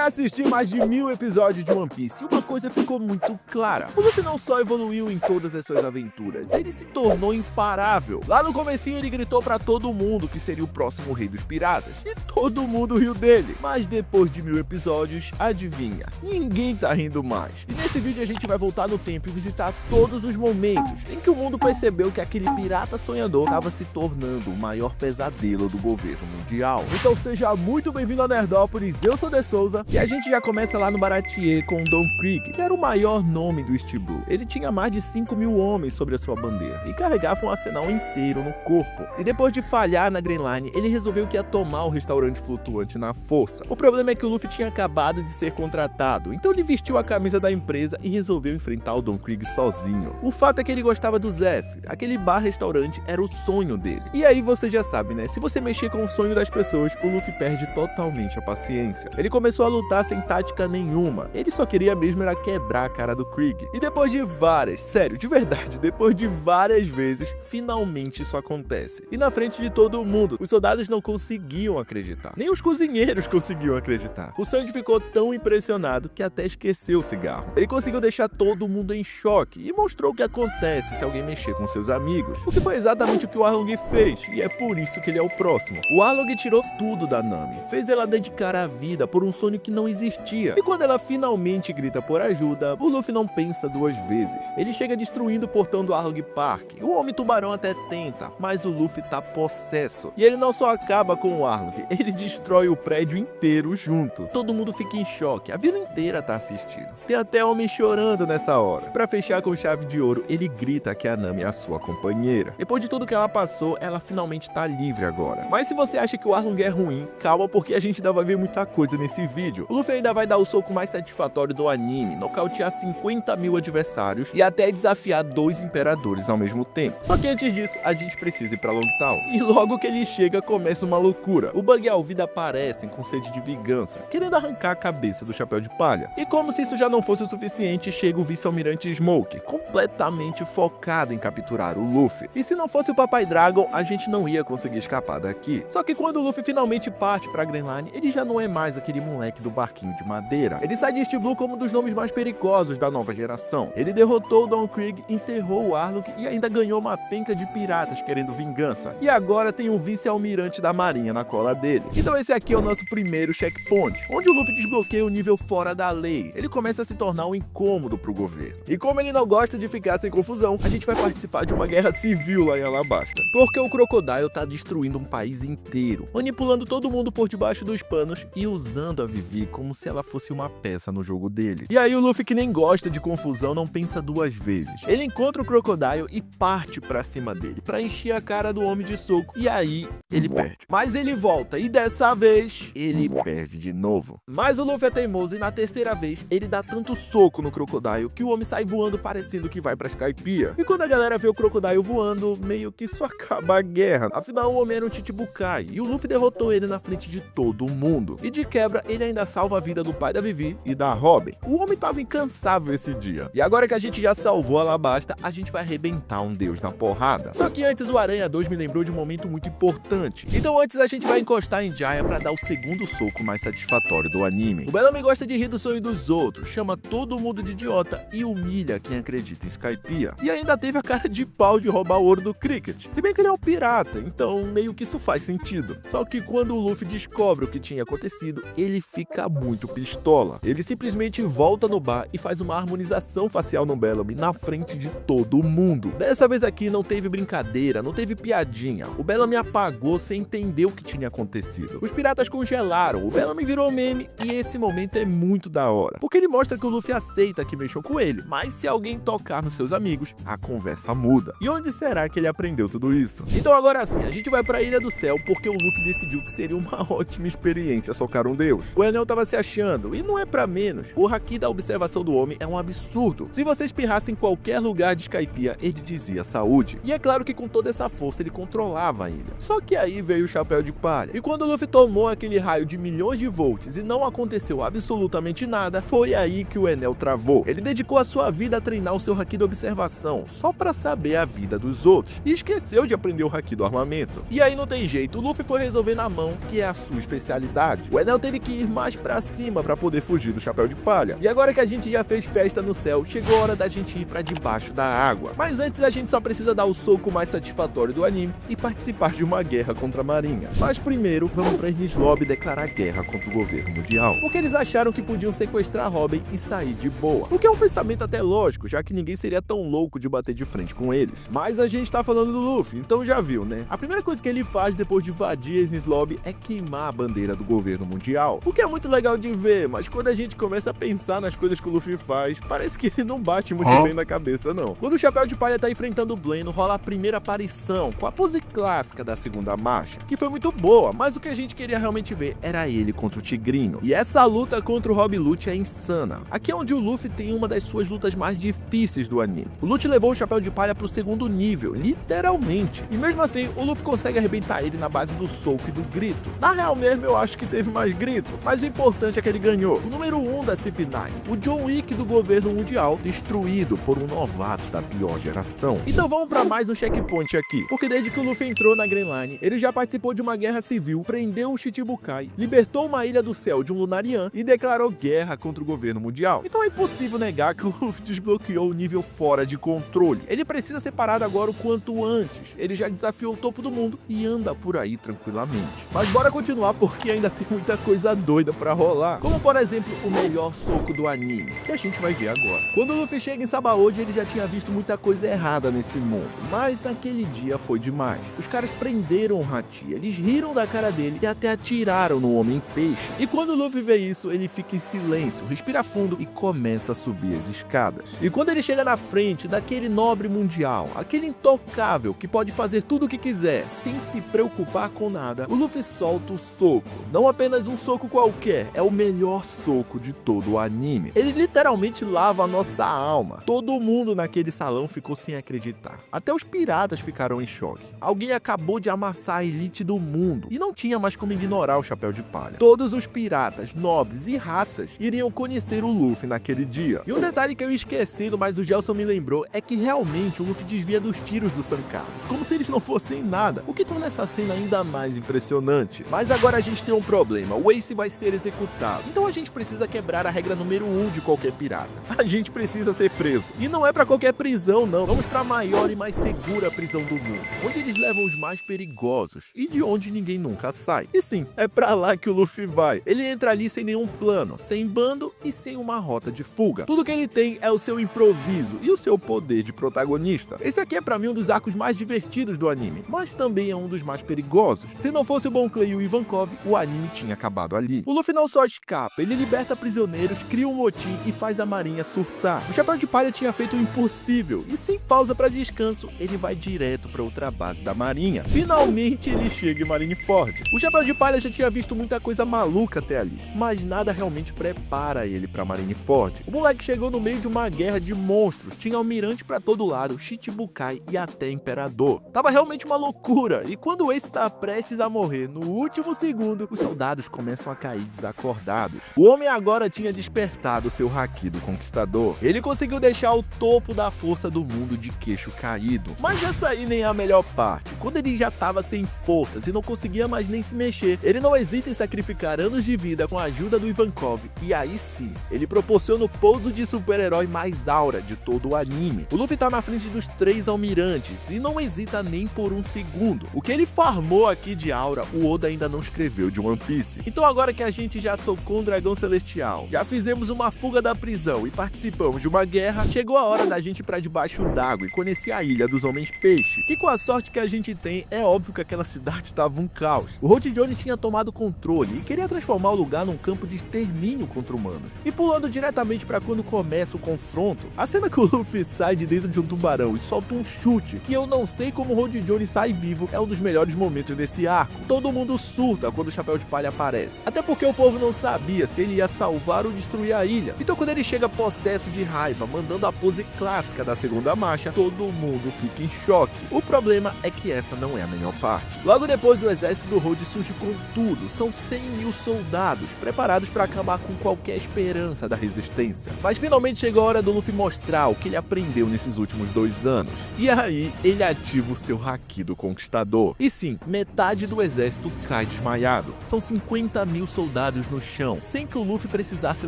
assisti mais de 1000 episódios de One Piece e uma coisa ficou muito clara. O Luffy não só evoluiu em todas as suas aventuras, ele se tornou imparável. Lá no comecinho ele gritou pra todo mundo que seria o próximo rei dos piratas e todo mundo riu dele. Mas depois de 1000 episódios, adivinha, ninguém tá rindo mais. E nesse vídeo a gente vai voltar no tempo e visitar todos os momentos em que o mundo percebeu que aquele pirata sonhador estava se tornando o maior pesadelo do governo mundial. Então seja muito bem-vindo a Nerdópolis, eu sou De Souza e a gente já começa lá no Baratie com Don Krieg, que era o maior nome do East Blue. Ele tinha mais de 5.000 homens sobre a sua bandeira e carregava um arsenal inteiro no corpo. E depois de falhar na Grand Line, ele resolveu que ia tomar o restaurante flutuante na força. O problema é que o Luffy tinha acabado de ser contratado, então ele vestiu a camisa da empresa e resolveu enfrentar o Don Krieg sozinho. O fato é que ele gostava do Zephyr, aquele bar-restaurante era o sonho dele. E aí você já sabe, né? Se você mexer com o sonho das pessoas, o Luffy perde totalmente a paciência. Ele começou a lutar sem tática nenhuma. Ele só queria mesmo era quebrar a cara do Krieg. E depois de várias, sério, de verdade, depois de várias vezes, finalmente isso acontece. E na frente de todo mundo, os soldados não conseguiam acreditar. Nem os cozinheiros conseguiam acreditar. O Sanji ficou tão impressionado que até esqueceu o cigarro. Ele conseguiu deixar todo mundo em choque e mostrou o que acontece se alguém mexer com seus amigos. O que foi exatamente o que o Arlong fez, e é por isso que ele é o próximo. O Arlong tirou tudo da Nami, fez ela dedicar a vida por um sonho que não existia. E quando ela finalmente grita por ajuda, o Luffy não pensa duas vezes. Ele chega destruindo o portão do Arlong Park. O Homem-Tubarão até tenta, mas o Luffy tá possesso. E ele não só acaba com o Arlong, ele destrói o prédio inteiro junto. Todo mundo fica em choque, a vila inteira tá assistindo. Tem até homem chorando nessa hora. Pra fechar com chave de ouro, ele grita que a Nami é a sua companheira. Depois de tudo que ela passou, ela finalmente tá livre agora. Mas se você acha que o Arlong é ruim, calma, porque a gente ainda vai ver muita coisa nesse vídeo. O Luffy ainda vai dar o soco mais satisfatório do anime, nocautear 50.000 adversários e até desafiar 2 imperadores ao mesmo tempo. Só que antes disso, a gente precisa ir pra Longtown. E logo que ele chega, começa uma loucura. O Bug e a Alvida aparecem com sede de vingança, querendo arrancar a cabeça do Chapéu de Palha. E como se isso já não fosse o suficiente, chega o vice-almirante Smoke, completamente focado em capturar o Luffy. E se não fosse o Papai Dragon, a gente não ia conseguir escapar daqui. Só que quando o Luffy finalmente parte pra Grand Line, ele já não é mais aquele moleque do barquinho de madeira. Ele sai de East Blue como um dos nomes mais perigosos da nova geração. Ele derrotou o Don Krieg, enterrou o Arlong e ainda ganhou uma penca de piratas querendo vingança. E agora tem um vice-almirante da marinha na cola dele. Então esse aqui é o nosso primeiro checkpoint, onde o Luffy desbloqueia o nível fora da lei. Ele começa a se tornar um incômodo pro governo. E como ele não gosta de ficar sem confusão, a gente vai participar de uma guerra civil lá em Alabasta. Porque o Crocodile tá destruindo um país inteiro, manipulando todo mundo por debaixo dos panos e usando a Vivi como se ela fosse uma peça no jogo dele. E aí o Luffy, que nem gosta de confusão, não pensa duas vezes. Ele encontra o Crocodile e parte pra cima dele, pra encher a cara do homem de soco. E aí ele perde. Mas ele volta e dessa vez ele perde de novo. Mas o Luffy é teimoso e na terceira vez ele dá tanto soco no Crocodile que o homem sai voando parecendo que vai pra Skypiea. E quando a galera vê o Crocodile voando, meio que isso acaba a guerra. Afinal, o homem era um Chichibukai e o Luffy derrotou ele na frente de todo mundo. E de quebra, ele ainda salva a vida do pai da Vivi e da Robin. O homem tava incansável esse dia. E agora que a gente já salvou Alabasta, a gente vai arrebentar um deus na porrada. Só que antes o Aranha 2 me lembrou de um momento muito importante. Então antes a gente vai encostar em Jaya pra dar o segundo soco mais satisfatório do anime. O Bellamy gosta de rir do sonho dos outros, chama todo mundo de idiota e humilha quem acredita em Skypiea. E ainda teve a cara de pau de roubar o ouro do Cricket. Se bem que ele é um pirata, então meio que isso faz sentido. Só que quando o Luffy descobre o que tinha acontecido, ele fica muito pistola. Ele simplesmente volta no bar e faz uma harmonização facial no Bellamy na frente de todo mundo. Dessa vez aqui não teve brincadeira, não teve piadinha. O Bellamy apagou sem entender o que tinha acontecido. Os piratas congelaram, o Bellamy virou meme e esse momento é muito da hora. Porque ele mostra que o Luffy aceita que mexam com ele, mas se alguém tocar nos seus amigos, a conversa muda. E onde será que ele aprendeu tudo isso? Então agora sim, a gente vai pra Ilha do Céu porque o Luffy decidiu que seria uma ótima experiência socar um deus. O Enel tava se achando, e não é pra menos. O haki da observação do homem é um absurdo. Se você espirrasse em qualquer lugar de Skypiea, ele dizia saúde. E é claro que com toda essa força ele controlava a ilha. Só que aí veio o Chapéu de Palha. E quando o Luffy tomou aquele raio de milhões de volts e não aconteceu absolutamente nada, foi aí que o Enel travou. Ele dedicou a sua vida a treinar o seu haki da observação, só pra saber a vida dos outros. E esqueceu de aprender o haki do armamento. E aí não tem jeito, o Luffy foi resolver na mão, que é a sua especialidade. O Enel teve que ir mais mais pra cima pra poder fugir do Chapéu de Palha. E agora que a gente já fez festa no céu, chegou a hora da gente ir pra debaixo da água. Mas antes a gente só precisa dar o soco mais satisfatório do anime e participar de uma guerra contra a Marinha. Mas primeiro, vamos pra Enies Lobby declarar guerra contra o governo mundial, porque eles acharam que podiam sequestrar Robin e sair de boa. O que é um pensamento até lógico, já que ninguém seria tão louco de bater de frente com eles. Mas a gente tá falando do Luffy, então já viu, né? A primeira coisa que ele faz depois de invadir Enies Lobby é queimar a bandeira do governo mundial. O que é muito legal de ver, mas quando a gente começa a pensar nas coisas que o Luffy faz, parece que ele não bate muito bem na cabeça, não. Quando o Chapéu de Palha tá enfrentando o Bleno, rola a primeira aparição, com a pose clássica da segunda marcha, que foi muito boa, mas o que a gente queria realmente ver era ele contra o Tigrinho. E essa luta contra o Rob Lute é insana. Aqui é onde o Luffy tem uma das suas lutas mais difíceis do anime. O Lute levou o Chapéu de Palha pro segundo nível, literalmente. E mesmo assim, o Luffy consegue arrebentar ele na base do soco e do grito. Na real mesmo, eu acho que teve mais grito, mas o importante é que ele ganhou. O número 1 da CP9, o John Wick do governo mundial, destruído por um novato da pior geração. Então vamos pra mais um checkpoint aqui, porque desde que o Luffy entrou na Grand Line, ele já participou de uma guerra civil, prendeu um Shichibukai, libertou uma ilha do céu de um Lunarian e declarou guerra contra o governo mundial. Então é impossível negar que o Luffy desbloqueou o nível fora de controle. Ele precisa ser parado agora o quanto antes. Ele já desafiou o topo do mundo e anda por aí tranquilamente. Mas bora continuar porque ainda tem muita coisa doida pra rolar. Como por exemplo, o melhor soco do anime, que a gente vai ver agora. Quando o Luffy chega em Sabaody, ele já tinha visto muita coisa errada nesse mundo, mas naquele dia foi demais. Os caras prenderam o Hachi, eles riram da cara dele e até atiraram no Homem-Peixe. E quando o Luffy vê isso, ele fica em silêncio, respira fundo e começa a subir as escadas. E quando ele chega na frente daquele nobre mundial, aquele intocável que pode fazer tudo o que quiser, sem se preocupar com nada, o Luffy solta o soco. Não apenas um soco qualquer, é o melhor soco de todo o anime. Ele literalmente lava a nossa alma. Todo mundo naquele salão ficou sem acreditar. Até os piratas ficaram em choque. Alguém acabou de amassar a elite do mundo e não tinha mais como ignorar o Chapéu de Palha. Todos os piratas, nobres e raças iriam conhecer o Luffy naquele dia. E um detalhe que eu ia esquecendo, mas o Gelson me lembrou, é que realmente o Luffy desvia dos tiros do San Carlos, como se eles não fossem nada, o que torna essa cena ainda mais impressionante. Mas agora a gente tem um problema, o Ace vai ser executado, então a gente precisa quebrar a regra número 1 de qualquer pirata. A gente precisa ser preso. E não é pra qualquer prisão, não. Vamos pra maior e mais segura prisão do mundo, onde eles levam os mais perigosos e de onde ninguém nunca sai. E sim, é pra lá que o Luffy vai. Ele entra ali sem nenhum plano, sem bando e sem uma rota de fuga. Tudo que ele tem é o seu improviso e o seu poder de protagonista. Esse aqui é pra mim um dos arcos mais divertidos do anime, mas também é um dos mais perigosos. Se não fosse o Bon Clay e o Ivankov, o anime tinha acabado ali. O Luffy não só escapa, ele liberta prisioneiros, cria um motim e faz a marinha surtar. O Chapéu de Palha tinha feito o impossível e sem pausa pra descanso, ele vai direto pra outra base da marinha. Finalmente ele chega em Marineford. O Chapéu de Palha já tinha visto muita coisa maluca até ali, mas nada realmente prepara ele pra Marineford. O moleque chegou no meio de uma guerra de monstros, tinha almirante pra todo lado, Shichibukai e até imperador. Tava realmente uma loucura, e quando o Ace tá prestes a morrer no último segundo, os soldados começam a cair desacordados. O homem agora tinha despertado seu haki do conquistador. Ele conseguiu deixar o topo da força do mundo de queixo caído. Mas essa aí nem é a melhor parte. Quando ele já tava sem forças e não conseguia mais nem se mexer, ele não hesita em sacrificar anos de vida com a ajuda do Ivankov, e aí sim, ele proporciona o pouso de super-herói mais aura de todo o anime. O Luffy tá na frente dos 3 almirantes e não hesita nem por um segundo. O que ele farmou aqui de aura, o Oda ainda não escreveu de One Piece. Então agora que a gente já socou um dragão celestial, já fizemos uma fuga da prisão e participamos de uma guerra, chegou a hora da gente ir pra debaixo d'água e conhecer a Ilha dos Homens-Peixe. Que com a sorte que a gente tem, é óbvio que aquela cidade tava um caos. O Road Johnny tinha tomado controle e queria transformar o lugar num campo de extermínio contra humanos. E pulando diretamente pra quando começa o confronto, a cena que o Luffy sai de dentro de um tubarão e solta um chute, que eu não sei como o Road Johnny sai vivo, é um dos melhores momentos desse arco. Todo mundo surta quando o Chapéu de Palha aparece, até porque o povo não sabia se ele ia salvar ou destruir a ilha. Então quando ele chega possesso de raiva, mandando a pose clássica da segunda marcha, todo mundo fica em choque. O problema é que essa não é a melhor parte. Logo depois o exército do Road surge com tudo, são 100.000 soldados, preparados para acabar com qualquer esperança da resistência. Mas finalmente chegou a hora do Luffy mostrar o que ele aprendeu nesses últimos 2 anos. E aí, ele ativa o seu haki do conquistador. E sim, metade do exército cai desmaiado. São 50.000 soldados soldados no chão, sem que o Luffy precisasse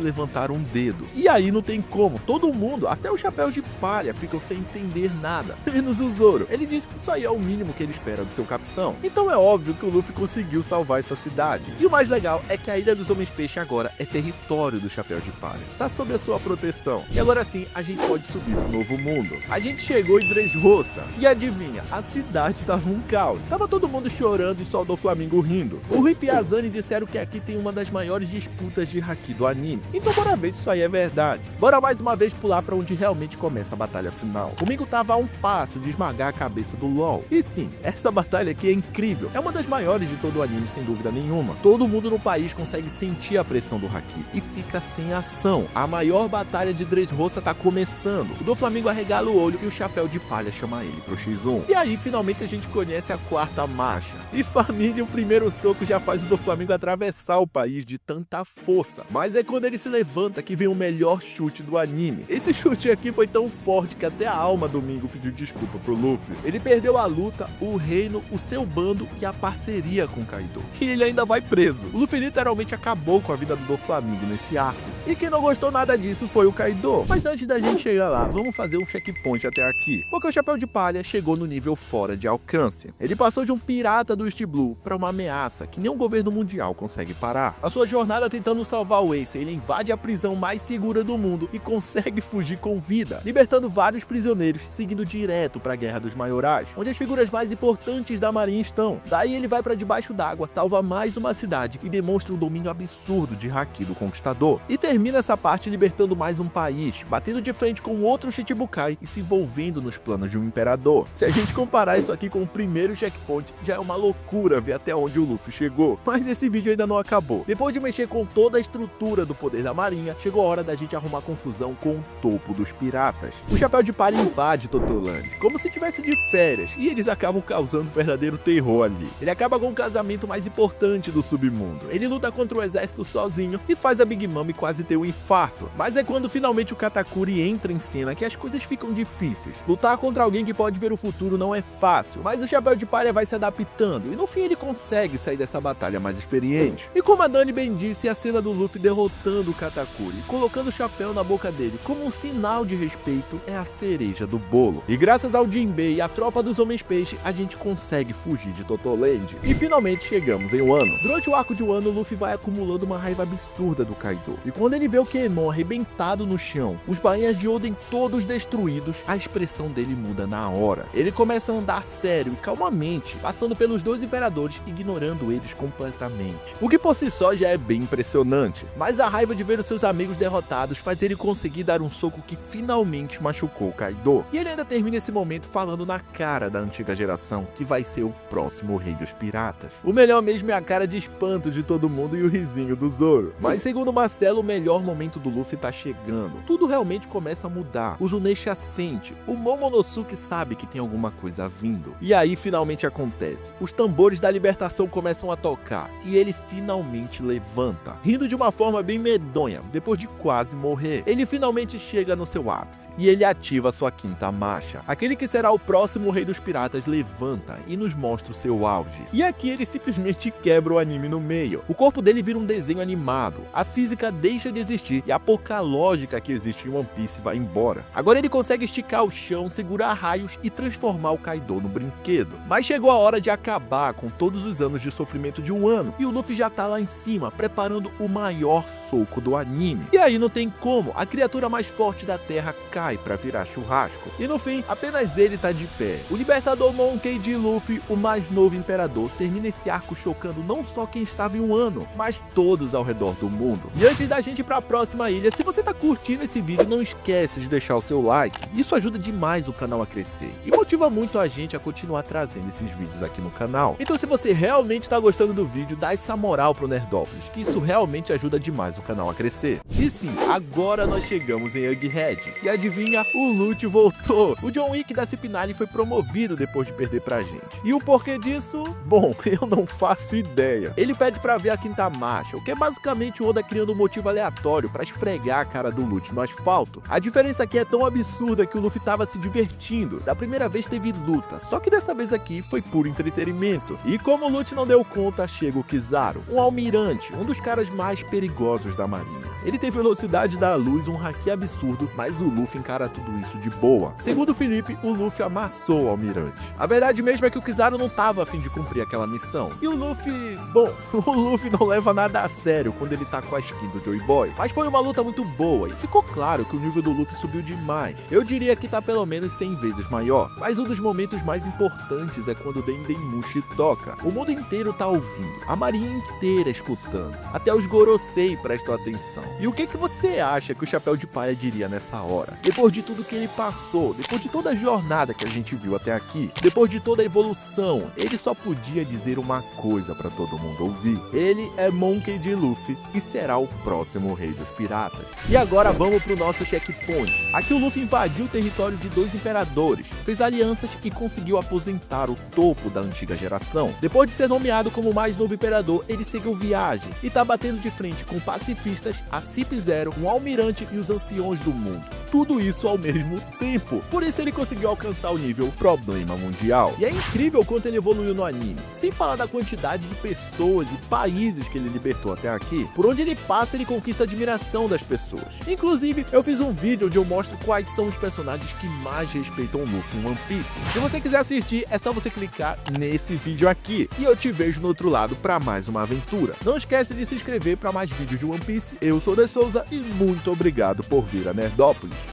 levantar um dedo. E aí não tem como, todo mundo, até o Chapéu de Palha, ficam sem entender nada, menos o Zoro. Ele diz que isso aí é o mínimo que ele espera do seu capitão. Então é óbvio que o Luffy conseguiu salvar essa cidade. E o mais legal é que a Ilha dos Homens Peixe agora é território do Chapéu de Palha, tá sob a sua proteção. E agora sim, a gente pode subir pro novo mundo. A gente chegou em Dressrosa, e adivinha, a cidade tava um caos. Tava todo mundo chorando e só o Doflamingo rindo. O Hip e a Zane disseram que aqui tem uma das maiores disputas de haki do anime. Então bora ver se isso aí é verdade. Bora mais uma vez pular pra onde realmente começa a batalha final. O Mingo tava a um passo de esmagar a cabeça do LOL. E sim, essa batalha aqui é incrível. É uma das maiores de todo o anime, sem dúvida nenhuma. Todo mundo no país consegue sentir a pressão do haki e fica sem ação. A maior batalha de Dressrosa tá começando. O Doflamingo arregala o olho e o Chapéu de Palha chama ele pro X1. E aí finalmente a gente conhece a quarta marcha. E família, o primeiro soco já faz o Doflamingo atravessar o país de tanta força. Mas é quando ele se levanta que vem o melhor chute do anime. Esse chute aqui foi tão forte que até a alma do Mingo pediu desculpa pro Luffy. Ele perdeu a luta, o reino, o seu bando e a parceria com Kaido. E ele ainda vai preso. O Luffy literalmente acabou com a vida do Doflamingo nesse arco. E quem não gostou nada disso foi o Kaido. Mas antes da gente chegar lá, vamos fazer um checkpoint até aqui. Porque o Chapéu de Palha chegou no nível fora de alcance. Ele passou de um pirata do East Blue para uma ameaça que nem o governo mundial consegue parar. A sua jornada tentando salvar o Ace, ele invade a prisão mais segura do mundo e consegue fugir com vida, libertando vários prisioneiros, seguindo direto para a Guerra dos Maiorais, onde as figuras mais importantes da marinha estão. Daí ele vai para debaixo d'água, salva mais uma cidade e demonstra um domínio absurdo de haki do Conquistador. E termina essa parte libertando mais um país, batendo de frente com outro Shichibukai e se envolvendo nos planos de um imperador. Se a gente comparar isso aqui com o primeiro checkpoint, já é uma loucura ver até onde o Luffy chegou. Mas esse vídeo ainda não acabou. Depois de mexer com toda a estrutura do poder da marinha, chegou a hora da gente arrumar confusão com o topo dos piratas. O Chapéu de Palha invade Totoland, como se tivesse de férias, e eles acabam causando verdadeiro terror ali. Ele acaba com o casamento mais importante do submundo. Ele luta contra o exército sozinho e faz a Big Mom quase ter um infarto. Mas é quando finalmente o Katakuri entra em cena que as coisas ficam difíceis. Lutar contra alguém que pode ver o futuro não é fácil, mas o Chapéu de Palha vai se adaptando e no fim ele consegue sair dessa batalha mais experiente. E como a Dani bem disse, a cena do Luffy derrotando o Katakuri e colocando o chapéu na boca dele como um sinal de respeito é a cereja do bolo. E graças ao Jinbei e à tropa dos Homens Peixe, a gente consegue fugir de Totoland. E finalmente chegamos em Wano. Durante o arco de Wano, o Luffy vai acumulando uma raiva absurda do Kaido. E quando ele vê o Kenemon arrebentado no chão, os bainhas de Oden todos destruídos, a expressão dele muda na hora. Ele começa a andar sério e calmamente, passando pelos dois imperadores, ignorando eles completamente. O que por si só já é bem impressionante, mas a raiva de ver os seus amigos derrotados faz ele conseguir dar um soco que finalmente machucou o Kaido. E ele ainda termina esse momento falando na cara da antiga geração que vai ser o próximo rei dos piratas. O melhor mesmo é a cara de espanto de todo mundo e o risinho do Zoro. Mas segundo Marcelo, o melhor momento do Luffy tá chegando. Tudo realmente começa a mudar. O Zunisha sente, o Momonosuke sabe que tem alguma coisa vindo. E aí finalmente acontece. Os tambores da libertação começam a tocar e ele finalmente levanta, rindo de uma forma bem medonha, depois de quase morrer. Ele finalmente chega no seu ápice e ele ativa sua quinta marcha. Aquele que será o próximo rei dos piratas levanta e nos mostra o seu auge. E aqui ele simplesmente quebra o anime no meio. O corpo dele vira um desenho animado, a física deixa de existir e a pouca lógica que existe em One Piece vai embora. Agora ele consegue esticar o chão, segurar raios e transformar o Kaido no brinquedo. Mas chegou a hora de acabar com todos os anos de sofrimento de um ano e o Luffy já tá lá em cima, preparando o maior soco do anime. E aí não tem como, a criatura mais forte da Terra cai pra virar churrasco. E no fim, apenas ele tá de pé. O libertador Monkey D. Luffy, o mais novo imperador, termina esse arco chocando não só quem estava em Wano, mas todos ao redor do mundo. E antes da gente ir pra próxima ilha, se você tá curtindo esse vídeo, não esquece de deixar o seu like. Isso ajuda demais o canal a crescer e motiva muito a gente a continuar trazendo esses vídeos aqui no canal. Então se você realmente tá gostando do vídeo, dá essa moral pro Nerdópolis, que isso realmente ajuda demais o canal a crescer. E sim, agora nós chegamos em Egghead. E adivinha? O Lute voltou! O John Wick da Cipinali foi promovido depois de perder pra gente. E o porquê disso? Bom, eu não faço ideia. Ele pede pra ver a quinta marcha, o que é basicamente o Oda criando um motivo aleatório pra esfregar a cara do Lute no asfalto. A diferença aqui é tão absurda que o Luffy tava se divertindo. Da primeira vez teve luta, só que dessa vez aqui foi puro entretenimento. E como o Lute não deu conta, chega o Kizaru, um almirante Almirante, um dos caras mais perigosos da marinha. Ele tem velocidade da luz, um haki absurdo, mas o Luffy encara tudo isso de boa. Segundo o Felipe, o Luffy amassou o Almirante. A verdade mesmo é que o Kizaru não tava a fim de cumprir aquela missão. E o Luffy, bom, o Luffy não leva nada a sério quando ele tá com a skin do Joy Boy. Mas foi uma luta muito boa e ficou claro que o nível do Luffy subiu demais. Eu diria que tá pelo menos 100 vezes maior. Mas um dos momentos mais importantes é quando o Dendemushi toca. O mundo inteiro tá ouvindo, a marinha inteira escutando. Até os Gorosei prestam atenção. E o que você acha que o Chapéu de Palha diria nessa hora? Depois de tudo que ele passou, depois de toda a jornada que a gente viu até aqui, depois de toda a evolução, ele só podia dizer uma coisa pra todo mundo ouvir. Ele é Monkey D. Luffy e será o próximo rei dos piratas. E agora vamos pro nosso checkpoint. Aqui o Luffy invadiu o território de 2 imperadores, fez alianças e conseguiu aposentar o topo da antiga geração. Depois de ser nomeado como o mais novo imperador, ele seguiu viagem e tá batendo de frente com pacifistas, a CIP-0, um almirante e os anciões do mundo. Tudo isso ao mesmo tempo. Por isso ele conseguiu alcançar o nível Problema Mundial. E é incrível quanto ele evoluiu no anime. Sem falar da quantidade de pessoas e países que ele libertou até aqui. Por onde ele passa, ele conquista a admiração das pessoas. Inclusive, eu fiz um vídeo onde eu mostro quais são os personagens que mais respeitam o Luffy em One Piece. Se você quiser assistir, é só você clicar nesse vídeo aqui. E eu te vejo no outro lado para mais uma aventura. Não esquece de se inscrever para mais vídeos de One Piece. Eu sou De Souza e muito obrigado por vir a Nerdópolis.